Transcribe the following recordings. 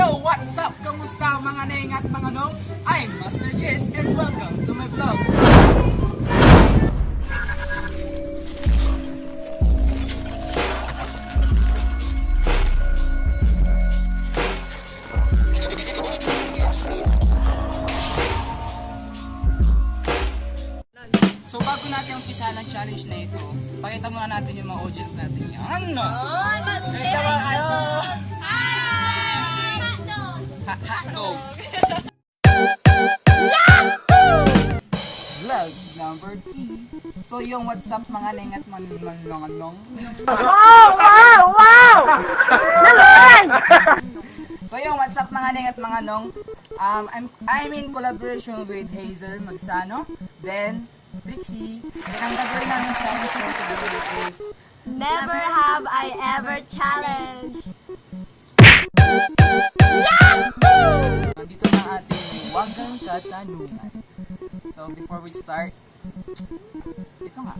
Yo, what's up? Kamusta mga neng at mga nong? I'm Master Jess and welcome to my vlog. So bago natin umpisahan ang challenge na ito, pakita muna natin yung mga audience natin. Ano? Ito ba kayo? Hotdog! Vlog number 3. So yung what's up mga neng at mga nong? Wow! Naman! So yung what's up mga neng at mga nong? I'm in collaboration with Hazel Magsano, then Trixie. And ang gagawin namin challenge na today is Never have I ever challenged. nandito na ang ating wagang katanungan. So before we start, ito nga.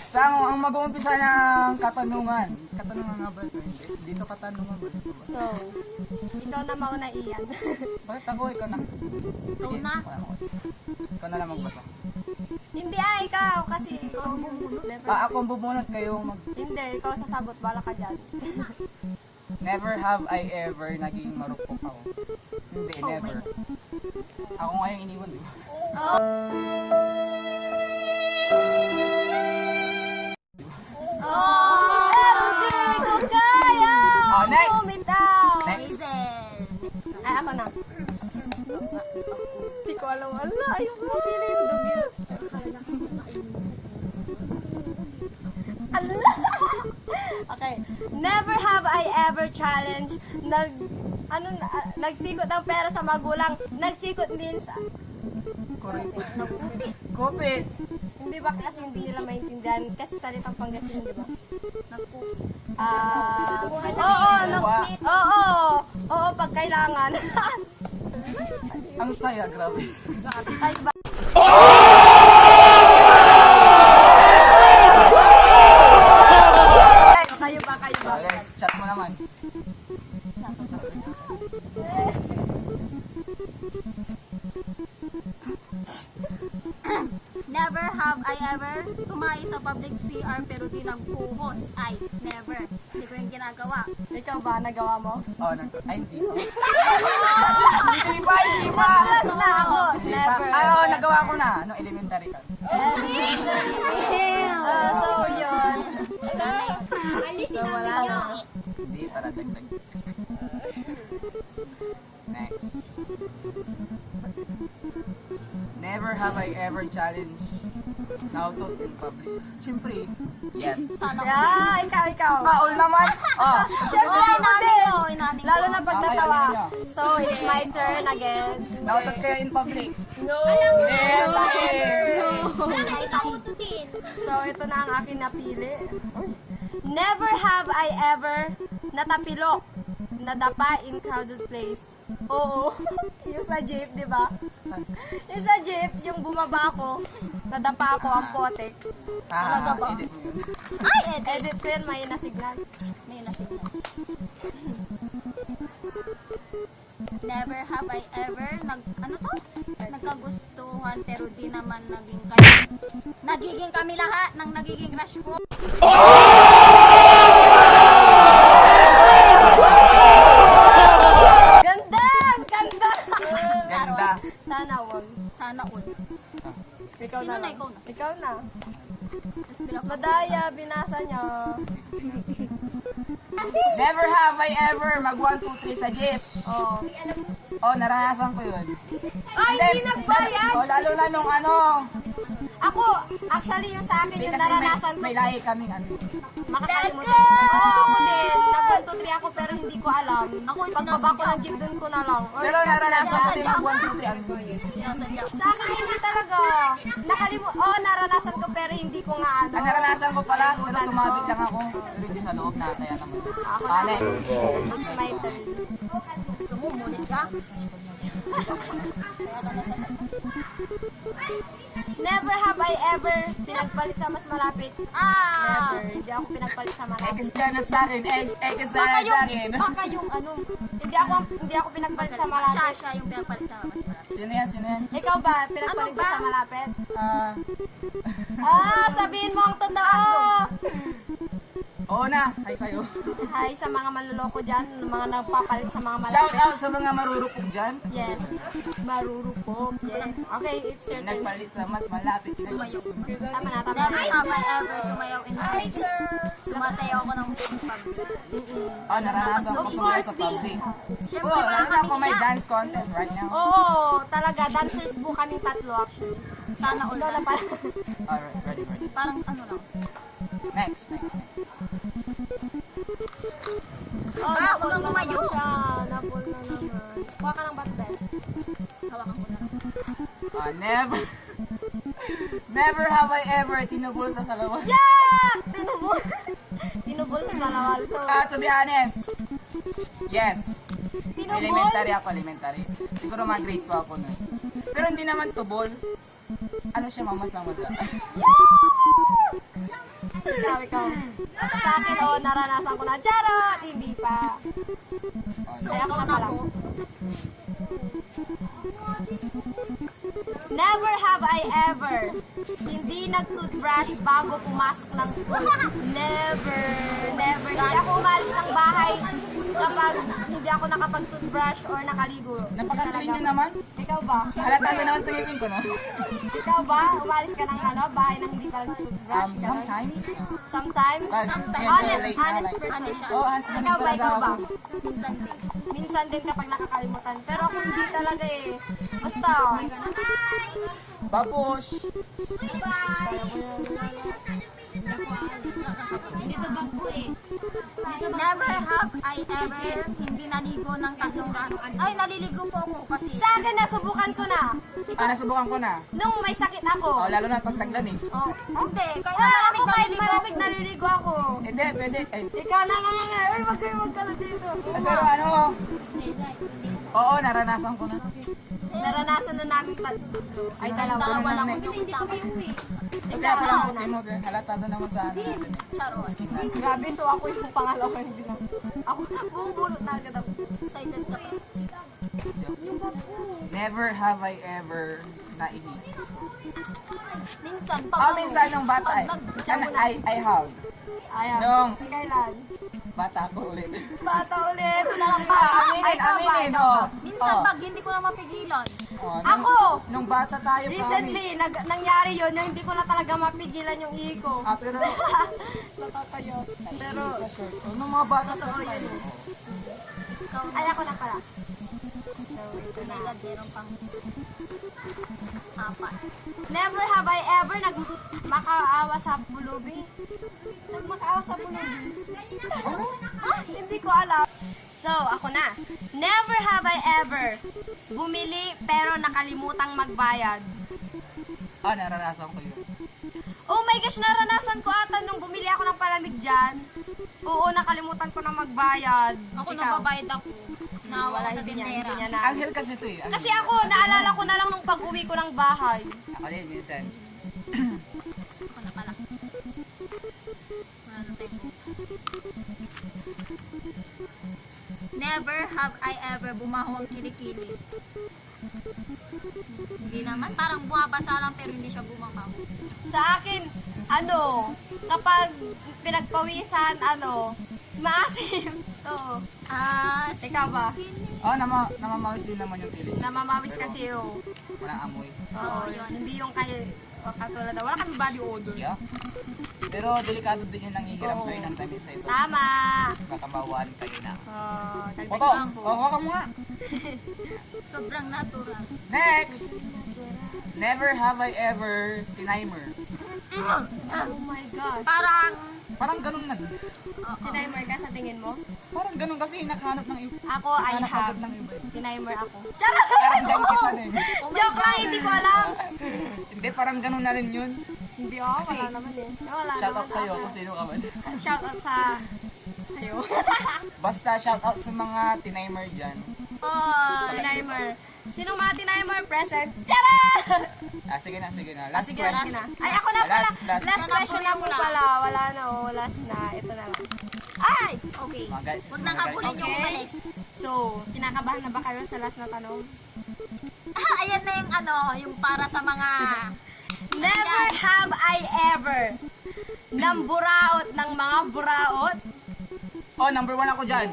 So ang mag-uumpisa ng katanungan. Katanungan nga ba ito? Hindi. Dito katanungan ba ito ba? So, ikaw na mauna iyan. Bakit ako? Ikaw na. Ikaw na? Ikaw na lang magbasa. Hindi ikaw kasi ikaw ang bumunot. Never. Ako ang bubunot kayo Hindi, ikaw sasagot. Bala ka dyan. Never have I ever naging marupok ako. Hindi, never. Ako nga yung iniwan, di ba? Pero di ko kaya! Oh, next! Bumitaw! Next. Ay, ako na. Hindi ko alam. Ayaw ko mapili yung dugil. Allah! Okay. Never have I ever challenged nagsikot ng pera sa magulang. Nagsikot means Kupit. Kupit. hindi ba kasi hindi nila maintindihan kasi salitang Pangasinan, di ba? Oo, pag kailangan. Ang saya, grabe. Ay, ba? Kayo ba? Alex, chat mo naman. Never have I ever tumayo sa public CR pero di nagpuhos. Ay, never. Hindi ko yung ginagawa. Ikaw ba? Nagawa mo? Oh, ay, hindi ko. Hindi ba? Last na ako. Never. Ay, oh, nagawa ko na. No, elementary ka. So, yun. Alisin wala namin na. yun. Hindi, para dagdag. Next. Never have I ever challenged nautot in public. Siyempre, yes. Sana Yeah, ikaw. Paul naman. Oh, Siyempre, ako din. inaning Lalo na pag Okay, natawa. ano yun? So, it's my turn again. nautot kayo in public. No! Never. Sana itauto din. So, ito na ang aking napili. Never have I ever natapilok, nadapa in crowded place. Oo. Yung sa jeep, di ba? Yung sa jeep, yung bumaba ako, nadapa ako ang potek. Talaga ba? Edit mo yun. Ay, edit. Edit ko yun, may nasignal. May nasigla. Never have I ever nagkagustuhan pero di naman nagiging kami lahat ng nagiging crush ko. Ganda! Ganda! Ganda. Sana wag. Sana all. Ikaw Sino na na lang. ikaw na? Ikaw na. Tapos bilang Madaya, binasa niya. Never have I ever mag 1, 2, 3 sa jeep. Oh. Oh, naranasan ko yun. Ay, hindi nagbayad! Oh, lalo na nung ano. Ako, actually yung sa akin, Hindi yung kasi naranasan ko, may lahi kaming ano. makakalimutan. Oo, ako din. Nag 1, 2, 3 ako pero hindi ko alam. Ako yung Pagbaba ko sinasadya. ng jeep dun ko na lang. Oy, Pero naranasan ko din mag 1, 2, 3 ang sinasadya. sa akin hindi talaga. Naranasan ko pero hindi ko nga ano. Ang naranasan ko pala, pero sumabit lang ako. Pero hindi sa loob na, kaya naman. Ako na. Pale. It's my turn. Gusto mo, mulit ka? Never have I ever pinagpalit sa mas malapit. Ah! Never. Hindi ako pinagpalit sa malapit. Ekis ka na sa akin. Ekis Baka na yung, sa akin. baka yung ano, Hindi ako pinagpalit sa malapit. siya yung pinagpalit sa mas malapit. Sino yan? Sino yan? Ikaw ba? Pinagpalit Ano ka ba? sa malapit? Ah, Sabihin mo ang totoo! oo na. Hi sa'yo. Hi sa mga manluloko dyan, mga nagpapalit sa mga Shout malapit. out sa mga marurupok dyan. Yes. Marurupok. Yeah. Okay, it's your turn. Nagpalit sa mas malapit. Sumayaw. Tama na, tama Never na. have I ever sumayaw in public. Sumasayaw ako ng public. Oh, naranasan ko Of sumayaw course, sa B. public. Siyempre, Oh, wala alam ko kami may siya. dance contest right now. Oo, talaga. Dancers po kaming tatlo actually. Sana all Ikaw na pa. dance. Alright, ready. Parang ano lang. Next. Oh, Ah, napol huwag kang na lumayo. naman siya. Napol na naman. Kuha ka ng batbet. Hawakan ko lang. Never. Never have I ever tinubol sa salawan. Yeah! Tinubol. Tinubol sa salawal. So, To be honest, yes. tinubol. Elementary ako, elementary. Siguro mga grade 2 ako nun. Pero hindi naman tubol. Ano siya, mamas lang masa. Ikaw. Sa akin, naranasan ko na. Charot! Hindi pa. So, Ay, ako ikaw na na pala. po. Never have I ever hindi nag-toothbrush bago pumasok ng school. Never. Hindi ako umalis ng bahay kapag hindi ako nakapag-toothbrush or nakaligo. Hindi Napaka-clean talaga. nyo naman. Ikaw ba? Halata ko naman tingin ko na. Ikaw ba? Umalis ka ng bahay nang hindi ka nag-toothbrush? Ganon? Sometimes. Sometimes? Sometimes. Honest Late na, honest like- person. Ano siya? Oh, hands Ikaw ba? Ikaw ba? Minsan din. Minsan din kapag nakakalimutan. Pero ako hindi talaga eh. Basta. Babush. Dito bag ko eh. Never have I ever hindi naligo ng 3 araw. Ay, naliligo po ako kasi. Sa akin, nasubukan ko na. Nasubukan ko na. Nung may sakit ako. Oh, lalo na pag taglamig. Oh. Hindi, kaya Ako malamig kahit naliligo. malamig naliligo ako. Hindi, pwede. Ay, Ikaw na naman eh. Uy, wag kayo magkala dito. pero ano, oo, naranasan ko na. Naranasan na namin tatlo. Ay, dalawa. Dalawa lang Next. kung sa akin. Kaya pala mo kayo mo, halatado naman sa ano. Charot. Grabe, so ako yung pangalawa hindi na. Ako, buong bulot na agad ako. Excited ka pa. Never have I ever naihi. Minsan, Minsan nung bata eh. I have. Ayaw. Nung- Si Kailan. Bata ako ulit. Bata ulit. Ay, Aminin, ikaw ba? aminin, Ikaw ba? oh. Minsan, Oh. pag hindi ko na mapigilan. Oh, Ako! Nung bata tayo, Recently, nangyari yun, yung hindi ko na talaga mapigilan yung ihi ko. Pero, Nakakayo. Pero, nung mga bata totoo tayo. yun. Ay, ako na pala. So, ito na. Agad, meron pang 4. Never have I ever nagmakaawa sa pulubi. Nagmakaawa sa pulubi. Hindi ko alam. So, ako na. Never have I ever bumili pero nakalimutang magbayad. Naranasan ko yun. Oh my gosh, naranasan ko ata nung bumili ako ng palamig dyan. Oo, nakalimutan ko na magbayad. Ako Ikaw? nababayad ako. Naawa Wala, sa hindi niya tindera. na. Anghel kasi ito eh. Kasi ako, naalala ko na lang nung pag-uwi ko ng bahay. Ako din, minsan. Ako na pala. Wala na tayo. Never have I ever bumaho ang kilikili. Hindi naman, parang bumabasa lang pero hindi siya bumabaho. Sa akin, kapag pinagpawisan, maasim. Oo. Ikaw ba? Namamawis din naman yung kilig. Namamawis kasi yun. Walang amoy. Oo, hindi yung katulad na, wala kami body odor. Yeah. Pero delikado din yung nangihiram Oo. kayo ng tamis sa ito. Tama. Baka mawaan kayo na. Dagdag Oto, lang po. hawakan mo nga. Sobrang natural. Next! Never have I ever tinimer. Oh my God. Parang ganun na. Tinimer ka sa tingin mo? Parang ganun kasi nakahanap ng iba. Ako, I Hanap have. agad ng iba. Tinimer ako. Charot! Parang ganun kita na yun. Joke lang, hindi ko alam. Hindi, parang ganun na rin yun. Hindi ako, wala naman eh. Wala Shout naman out sa'yo ako. kung sino ka man. Shout out sa'yo. Basta shout out sa mga tinimer dyan. Tinimer. Sinong mga tinay mo yung present? Tara! Sige na. Last Sige question. na. Ay, ako na pala. Last. Last question na po pala. Wala na, oh. Last na. Ito na lang. Ay! Okay. Mga guys, Huwag nang habulin yung Okay. umalis. So, kinakabahan na ba kayo sa last na tanong? Ayan na yung yung para sa mga... Never have I ever namburaot ng mga buraot. Oh, number 1 ako dyan.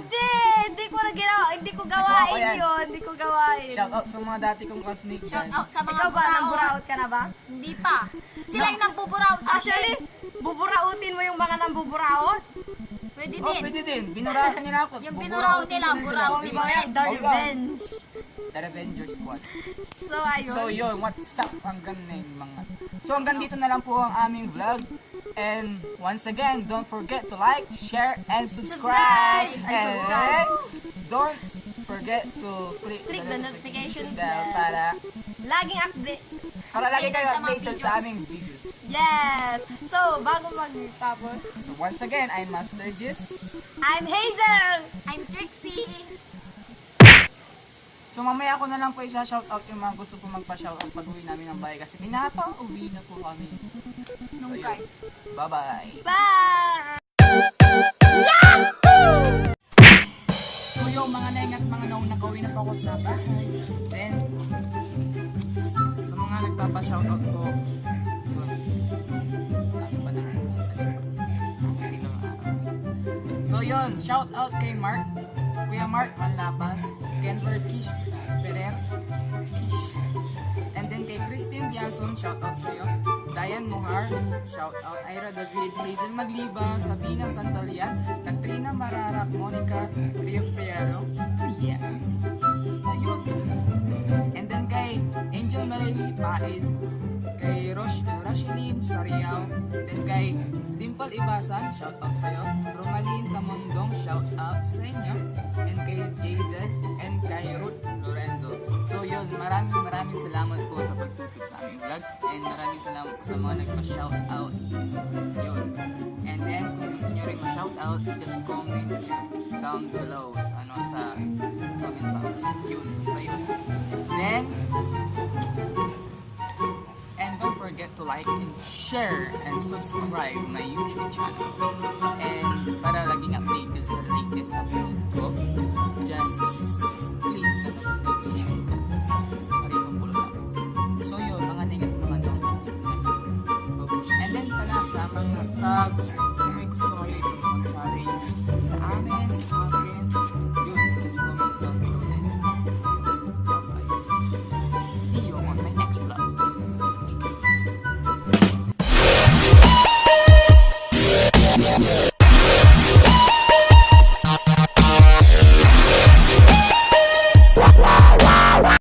Hindi ko na ginawa. Hindi ko gawain Nagawa ko yan. yun. Hindi ko gawain. Shout out sa mga dati kong classmate dyan. Shout out sa mga Ikaw ba, buraot. namburaot ka na ba? Hindi pa. Sila yung nambuburaot sa Actually, akin. buburautin mo yung mga nambuburaot. Pwede Oh, din. pwede din. Binurahan nila ako. Yung binuraot nila, burautin mo rin. The Revenge. The Revenger Squad. So, ayun. So yun, what's up? Hanggang na yung mga... So hanggang dito na lang po ang aming vlog. And once again, don't forget to like, share, and subscribe. Subscribe. And don't forget to click the notification bell bell. Laging update. para lagi kayo Sa mga updated videos. sa aming videos. Yes. So, bago magtapos, So once again, I'm Master Gis. I'm Hazel. I'm Trixie. So mamaya ko na lang po isa-shoutout yung mga gusto po magpa-shoutout pag uwi namin ng bahay kasi pinapa-uwi na po kami. Nung So, card. yun. Bye-bye! Bye. So yung mga neng at mga naong nakauwi na po ako sa bahay. Then, sa mga nagpapa-shoutout po, yun. Last pa na nga sa salita. Sino nga? So yun, shoutout kay Mark. Kuya Mark Manlapas, Kenver Kish Ferrer, Kish. And then kay Christine Biason, shoutout sa'yo. Diane Mohar, shoutout. Ira David, Hazel Magliba, Sabina Santalian, Katrina Mararak, Monica Riofriero. Yeah. Basta yun. And then kay Angel Malay Paid, kay Roshelyn Sariao, then kay Dimple Ibasan, shoutout sa'yo. Romaline Tamondong, shoutout sa inyo. And kay Jason, and kay Ruth Lorenzo. So yun, maraming salamat po sa pagtutok sa aming vlog. And maraming salamat po sa mga nagpa-shoutout. Yun. And then, kung gusto nyo rin ma-shoutout, just comment down below sa comment box. Yun, basta yun. Then, and don't forget to like and share and subscribe my YouTube channel. And para laging updated sa latest upload ko,